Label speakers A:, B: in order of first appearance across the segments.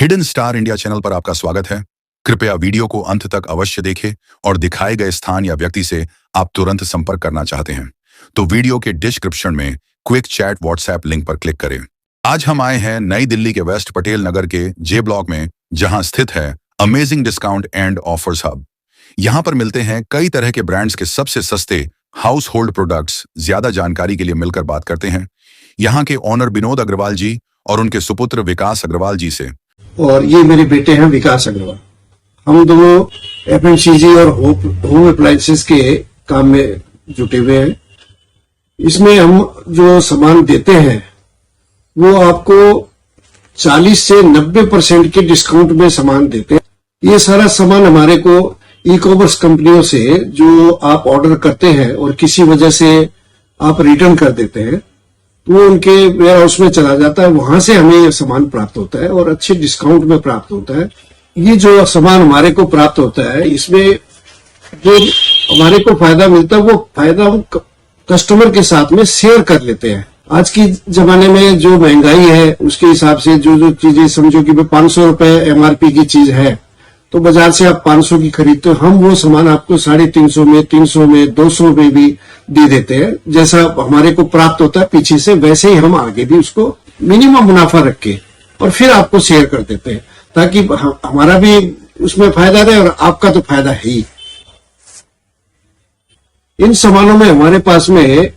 A: Hidden star India channel पर आपका स्वागत है। कृपया वीडियो को अंत तक अवश्य देखें और दिखाए गए स्थान या व्यक्ति से आप तुरंत संपर्क करना चाहते हैं तो वीडियो के डिस्क्रिप्शन में क्विक चैट व्हाट्सएप लिंक पर क्लिक करें। आज हम आए हैं नई दिल्ली के वेस्ट पटेल नगर के जे ब्लॉक में, जहां स्थित है amazing discount and offers hub. यहां पर मिलते हैं कई तरह के ब्रांड्स के सबसे सस्ते हाउस होल्ड प्रोडक्ट्स। ज्यादा जानकारी के लिए मिलकर बात करते हैं यहाँ के ओनर विनोद अग्रवाल जी और उनके सुपुत्र विकास अग्रवाल जी से।
B: और ये मेरे बेटे हैं विकास अग्रवाल। हम दोनों एफएमसीजी और होम अप्लायंसेस के काम में जुटे हुए हैं। इसमें हम जो सामान देते हैं वो आपको 40 से 90% के डिस्काउंट में सामान देते हैं। ये सारा सामान हमारे को ई कॉमर्स कंपनियों से जो आप ऑर्डर करते हैं और किसी वजह से आप रिटर्न कर देते हैं तो वो उनके वेयर हाउस में चला जाता है, वहां से हमें ये सामान प्राप्त होता है और अच्छे डिस्काउंट में प्राप्त होता है। ये जो सामान हमारे को प्राप्त होता है इसमें जो हमारे को फायदा मिलता है वो फायदा हम कस्टमर के साथ में शेयर कर लेते हैं। आज की जमाने में जो महंगाई है उसके हिसाब से जो चीजें समझो कि 500 रुपए एमआरपी की चीज है तो बाजार से आप 500 की खरीदते हो, हम वो सामान आपको 350 में, 300 में, 200 में भी दे देते हैं। जैसा हमारे को प्राप्त होता है पीछे से वैसे ही हम आगे भी उसको मिनिमम मुनाफा रख के और फिर आपको शेयर कर देते हैं ताकि हमारा भी उसमें फायदा रहे और आपका तो फायदा है ही। इन सामानों में हमारे पास में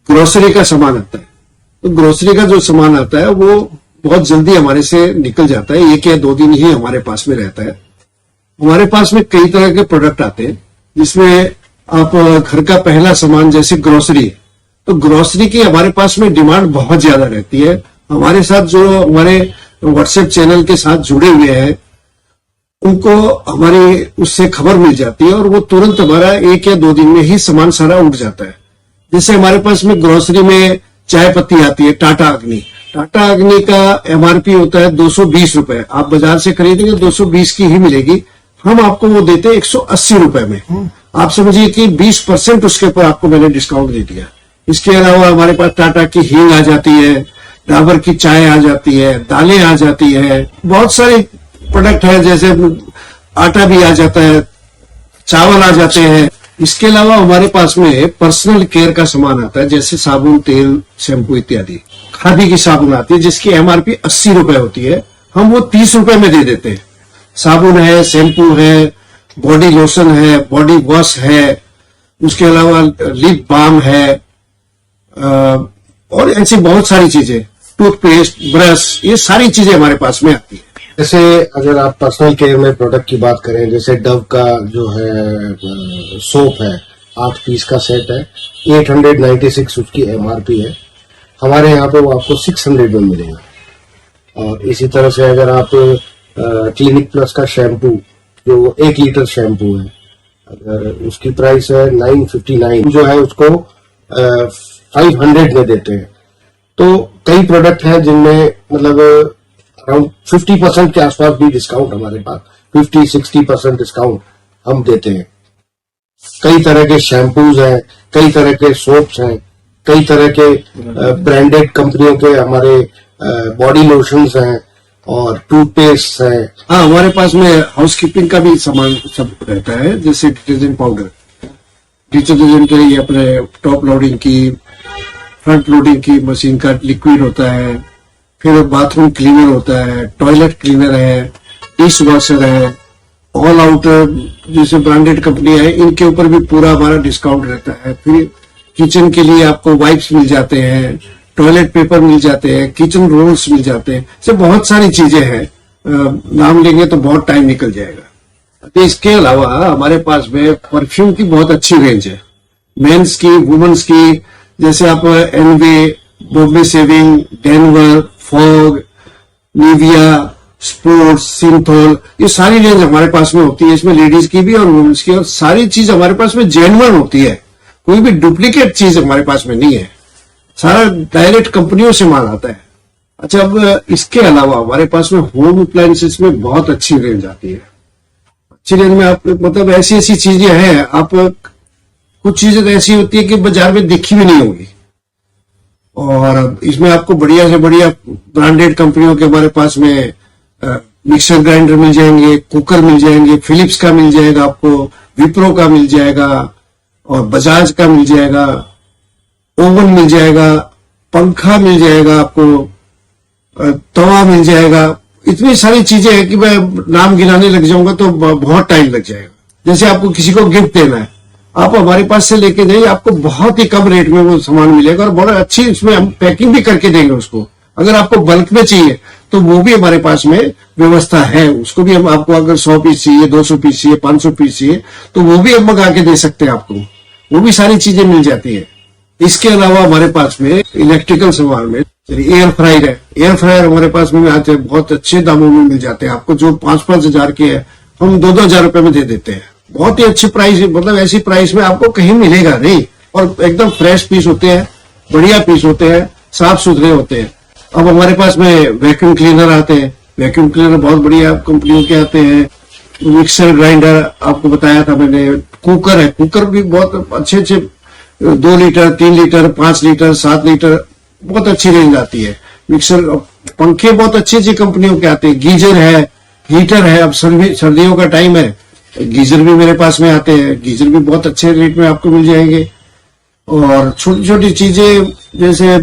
B: ग्रोसरी का सामान आता है, तो ग्रोसरी का जो सामान आता है वो बहुत जल्दी हमारे से निकल जाता है, 1 या 2 दिन ही हमारे पास में रहता है। हमारे पास में कई तरह के प्रोडक्ट आते हैं जिसमें आप घर का पहला सामान जैसे ग्रोसरी, तो ग्रोसरी की हमारे पास में डिमांड बहुत ज्यादा रहती है। हमारे साथ जो हमारे व्हाट्सएप चैनल के साथ जुड़े हुए हैं उनको हमारी उससे खबर मिल जाती है और वो तुरंत हमारा 1 या 2 दिन में ही सामान सारा उठ जाता है। जैसे हमारे पास में ग्रोसरी में चाय पत्ती आती है टाटा अग्नि। टाटा अग्नि का एमआरपी होता है 220 रुपए, आप बाजार से खरीदेंगे 220 की ही मिलेगी, हम आपको वो देते हैं 180 रुपए में। आप समझिए कि 20% उसके ऊपर आपको मैंने डिस्काउंट दे दिया। इसके अलावा हमारे पास टाटा की हींग आ जाती है, डाबर की चाय आ जाती है, दालें आ जाती है, बहुत सारे प्रोडक्ट है, जैसे आटा भी आ जाता है, चावल आ जाते हैं। इसके अलावा हमारे पास में पर्सनल केयर का सामान आता है जैसे साबुन, तेल, शैम्पू इत्यादि। खादी की साबुन आती है जिसकी एमआरपी 80 रुपए होती है, हम वो 30 रुपए में दे देते हैं। साबुन है, शैम्पू है, बॉडी लोशन है, बॉडी वॉश है, उसके अलावा लिप बाम है और ऐसी बहुत सारी चीजें, टूथपेस्ट, ब्रश, ये सारी चीजें हमारे पास में आती है।
C: जैसे अगर आप पर्सनल केयर में प्रोडक्ट की बात करें, जैसे डव का जो है सोप है, 8 पीस का सेट है, 896 उसकी एमआरपी है। हमारे यहाँ पे वो आपको 600 में मिलेगा। और इसी तरह से अगर आप क्लिनिक प्लस का शैम्पू जो 1 लीटर शैम्पू है, अगर उसकी प्राइस है 959, जो है उसको 500 में देते हैं। तो कई प्रोडक्ट हैं जिनमें मतलब अराउंड 50% के आसपास भी डिस्काउंट हमारे पास 50-60% डिस्काउंट हम देते हैं। कई तरह के शैम्पूज हैं, कई तरह के सोप्स हैं, कई तरह के ब्रांडेड कंपनियों के हमारे बॉडी लोशंस हैं और टूथपेस्ट है।
B: हाँ, हमारे पास में हाउसकीपिंग का भी सामान सब रहता है, जैसे डिटर्जेंट पाउडर, डिटर्जेंट के लिए अपने टॉप लोडिंग की, फ्रंट लोडिंग की मशीन का लिक्विड होता है, फिर बाथरूम क्लीनर होता है, टॉयलेट क्लीनर है, डिश वॉशर है, ऑल आउट जैसे ब्रांडेड कंपनी है इनके ऊपर भी पूरा हमारा डिस्काउंट रहता है। फिर किचन के लिए आपको वाइप्स मिल जाते हैं, टॉयलेट पेपर मिल जाते हैं, किचन रोल्स मिल जाते हैं, से बहुत सारी चीजें हैं, नाम लेंगे तो बहुत टाइम निकल जाएगा। तो इसके अलावा हमारे पास में परफ्यूम की बहुत अच्छी रेंज है, मेंस की, वुमेन्स की, जैसे आप envy, Bombay shaving, Denver, fog, Nivea, sports, Cinthol, ये सारी रेंज हमारे पास में होती है। इसमें लेडीज की भी और वुमेन्स की, और सारी चीज हमारे पास में जेन्युइन होती है, कोई भी डुप्लीकेट चीज हमारे पास में नहीं है, सारा डायरेक्ट कंपनियों से माल आता है। अच्छा, अब इसके अलावा हमारे पास में होम अप्लायंसेस में बहुत अच्छी रेंज आती है। अच्छी रेंज में आप मतलब ऐसी ऐसी चीजें हैं, आप कुछ चीजें ऐसी होती है कि बाजार में दिखी भी नहीं होगी, और इसमें आपको बढ़िया से बढ़िया ब्रांडेड कंपनियों के हमारे पास में मिक्सर ग्राइंडर मिल जाएंगे, कुकर मिल जाएंगे, फिलिप्स का मिल जाएगा आपको, विप्रो का मिल जाएगा और बजाज का मिल जाएगा, ओवन मिल जाएगा, पंखा मिल जाएगा आपको, तवा मिल जाएगा। इतनी सारी चीजें हैं कि मैं नाम गिनाने लग जाऊंगा तो बहुत टाइम लग जाएगा। जैसे आपको किसी को गिफ्ट देना है, आप हमारे पास से लेके जाइए, आपको बहुत ही कम रेट में वो सामान मिलेगा और बहुत अच्छी इसमें हम पैकिंग भी करके देंगे उसको। अगर आपको बल्क में चाहिए तो वो भी हमारे पास में व्यवस्था है, उसको भी हम आपको अगर 100 पीस चाहिए, 200 पीस चाहिए, 500 पीस चाहिए तो वो भी हम मंगा के दे सकते हैं आपको, वो भी सारी चीजें मिल जाती है। इसके अलावा हमारे पास में इलेक्ट्रिकल सामान में एयर फ्रायर है, एयर फ्रायर हमारे पास में आते हैं, बहुत अच्छे दामों में मिल जाते हैं आपको। जो 5-5 हजार के है हम 2-2 हजार रुपए में दे देते हैं, बहुत ही अच्छी प्राइस, मतलब ऐसी प्राइस में आपको कहीं मिलेगा नहीं, और एकदम फ्रेश पीस होते हैं, बढ़िया पीस होते हैं, साफ सुथरे होते हैं। अब हमारे पास में वैक्यूम क्लीनर आते हैं, वैक्यूम क्लीनर बहुत बढ़िया कंपनियों के आते हैं। मिक्सर ग्राइंडर आपको बताया था मैंने, कुकर है, कुकर भी बहुत अच्छे 2 लीटर, 3 लीटर, 5 लीटर, 7 लीटर, बहुत अच्छी रेंज आती है। मिक्सर, पंखे बहुत अच्छी अच्छी कंपनियों के आते हैं, गीजर है, हीटर है। अब सर्दियों का टाइम है, गीजर भी मेरे पास में आते हैं, गीजर भी बहुत अच्छे रेट में आपको मिल जाएंगे। और छोटी छोटी चीजें जैसे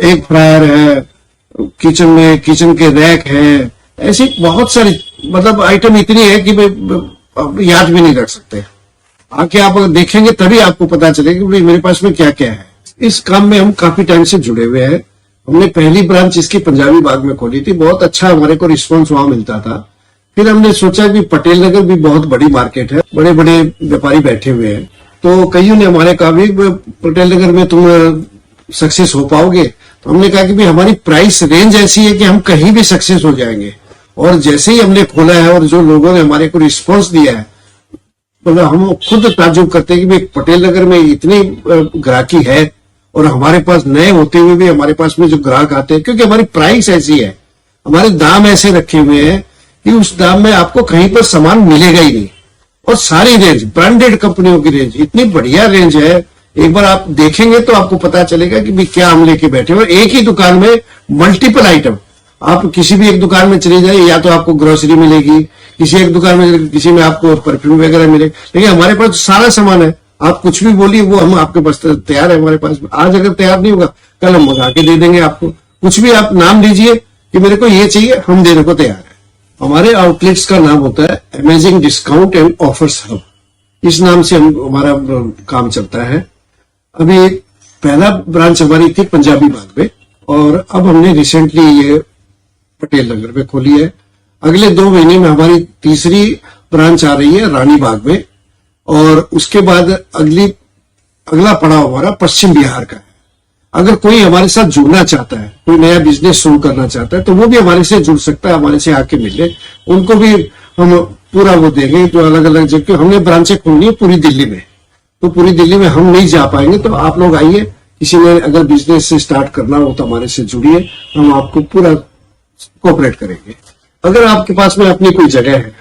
B: एक फ्रायर है, किचन में किचन के रैक है, ऐसी बहुत सारी मतलब आइटम इतनी है कि भाई याद भी नहीं रख सकते। आके आप अगर देखेंगे तभी आपको पता चलेगा कि भाई मेरे पास में क्या क्या है। इस काम में हम काफी टाइम से जुड़े हुए हैं। हमने पहली ब्रांच इसकी पंजाबी बाग में खोली थी, बहुत अच्छा हमारे को रिस्पॉन्स वहां मिलता था। फिर हमने सोचा कि पटेल नगर भी बहुत बड़ी मार्केट है, बड़े बड़े व्यापारी बैठे हुए हैं, तो कईयों ने हमारे कहा भी पटेल नगर में तुम सक्सेस हो पाओगे। तो हमने कहा कि भाई हमारी प्राइस रेंज ऐसी है कि हम कहीं भी सक्सेस हो जाएंगे। और जैसे ही हमने खोला है और जो लोगों ने हमारे को रिस्पॉन्स दिया है, मतलब हम खुद ताज्जुब करते हैं कि भाई पटेल नगर में इतनी ग्राहकी है और हमारे पास नए होते हुए भी हमारे पास में जो ग्राहक आते हैं, क्योंकि हमारी प्राइस ऐसी है, हमारे दाम ऐसे रखे हुए हैं कि उस दाम में आपको कहीं पर सामान मिलेगा ही नहीं। और सारी रेंज ब्रांडेड कंपनियों की रेंज, इतनी बढ़िया रेंज है, एक बार आप देखेंगे तो आपको पता चलेगा कि भाई क्या हम लेके बैठे हैं। और एक ही दुकान में मल्टीपल आइटम, आप किसी भी एक दुकान में चले जाइए, या तो आपको ग्रोसरी मिलेगी, किसी एक दुकान में, किसी में आपको परफ्यूम वगैरह मिलेगी, लेकिन हमारे पास सारा सामान है। आप कुछ भी बोलिए, वो हम आपके पास तैयार है हमारे पास। आज अगर तैयार नहीं होगा, कल हम मंगा के दे देंगे आपको। कुछ भी आप नाम दीजिए कि मेरे को ये चाहिए, हम देने को तैयार है। हमारे आउटलेट्स का नाम होता है amazing discount and offers hub, इस नाम से हमारा काम चलता है। अभी पहला ब्रांच हमारी थी पंजाबी बाग में, और अब हमने रिसेंटली ये पटेल नगर में खोली है। अगले 2 महीने में हमारी तीसरी ब्रांच आ रही है रानी बाग में, और उसके बाद अगला पड़ाव हमारा पश्चिम बिहार का है। अगर कोई हमारे साथ जुड़ना चाहता है, कोई नया बिजनेस शुरू करना चाहता है, तो वो भी हमारे से जुड़ सकता है, हमारे से आके मिले, उनको भी हम पूरा वो देंगे। जो अलग अलग जगह हमने ब्रांचें खोलनी है पूरी दिल्ली में, तो पूरी दिल्ली में हम नहीं जा पाएंगे, तो आप लोग आइए, किसी ने अगर बिजनेस से स्टार्ट करना हो तो हमारे से जुड़िए, हम आपको पूरा कोऑपरेट करेंगे। अगर आपके पास में अपनी कोई जगह है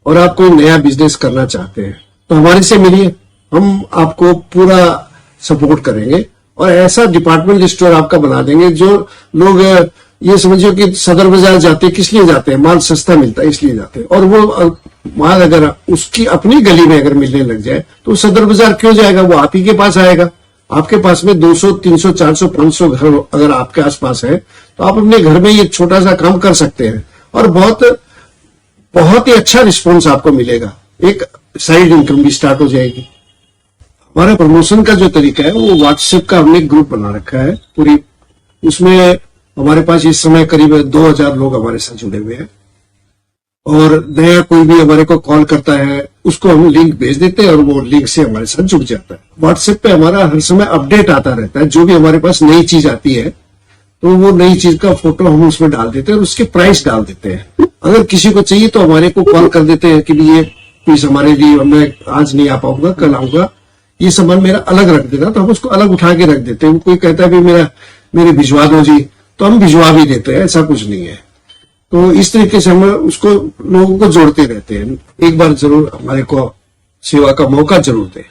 B: और आप कोई नया बिजनेस करना चाहते हैं तो हमारे से मिलिए, हम आपको पूरा सपोर्ट करेंगे और ऐसा डिपार्टमेंट स्टोर आपका बना देंगे। जो लोग ये समझिए कि सदर बाजार जाते हैं, किस लिए जाते हैं? माल सस्ता मिलता है इसलिए जाते हैं, और वो माल अगर उसकी अपनी गली में अगर मिलने लग जाए तो सदर बाजार क्यों जाएगा? वो आप ही के पास आएगा। आपके पास में 200, 300, 400, 500 घर अगर आपके आसपास है तो आप अपने घर में ये छोटा सा काम कर सकते हैं और बहुत ही अच्छा रिस्पॉन्स आपको मिलेगा। एक साइड इनकम भी स्टार्ट हो जाएगी। हमारा प्रमोशन का जो तरीका है वो व्हाट्सएप का हमने ग्रुप बना रखा है पूरी, उसमें हमारे पास इस समय करीब 2000 लोग हमारे साथ जुड़े हुए हैं। और नया कोई भी हमारे को कॉल करता है, उसको हम लिंक भेज देते हैं और वो लिंक से हमारे साथ जुड़ जाता है। व्हाट्सएप पे हमारा हर समय अपडेट आता रहता है, जो भी हमारे पास नई चीज आती है तो वो नई चीज का फोटो हम उसमें डाल देते हैं और उसके प्राइस डाल देते हैं। अगर किसी को चाहिए तो हमारे को कॉल कर देते हैं कि ये पीस हमारे लिए, मैं आज नहीं आ पाऊंगा, कल आऊंगा, ये सामान मेरा अलग रख देना, तो हम उसको अलग उठा के रख देते हैं। कोई कहता है भी मेरे भिजवा दो जी, तो हम भिजवा भी देते हैं, ऐसा कुछ नहीं है। तो इस तरीके से हम उसको लोगों को जोड़ते रहते हैं। एक बार जरूर हमारे को सेवा का मौका जरूर दें।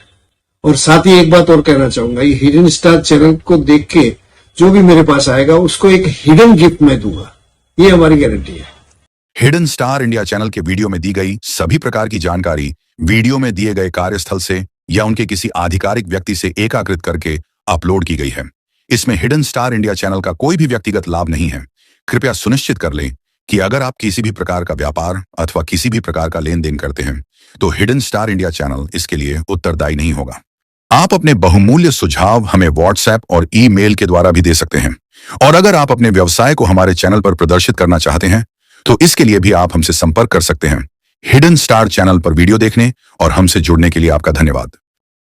B: और साथ ही एक बात और कहना चाहूंगा, ये हिडन स्टार चैनल को देख के जो भी मेरे पास आएगा उसको एक हिडन गिफ्ट मैं दूंगा, ये हमारी गारंटी है।
A: हिडन स्टार इंडिया चैनल के वीडियो में दी गई सभी प्रकार की जानकारी वीडियो में दिए गए कार्यस्थल से या उनके किसी आधिकारिक व्यक्ति से एकीकृत करके अपलोड की गई है। इसमें हिडन स्टार इंडिया चैनल का कोई भी व्यक्तिगत लाभ नहीं है। कृपया सुनिश्चित कर लें कि अगर आप किसी भी प्रकार का व्यापार अथवा किसी भी प्रकार का लेन देन करते हैं तो हिडन स्टार इंडिया चैनल इसके लिए उत्तरदायी नहीं होगा। आप अपने बहुमूल्य सुझाव हमें व्हाट्सएप और ईमेल के द्वारा भी दे सकते हैं, और अगर आप अपने व्यवसाय को हमारे चैनल पर प्रदर्शित करना चाहते हैं तो इसके लिए भी आप हमसे संपर्क कर सकते हैं। हिडन स्टार चैनल पर वीडियो देखने और हमसे जुड़ने के लिए आपका धन्यवाद।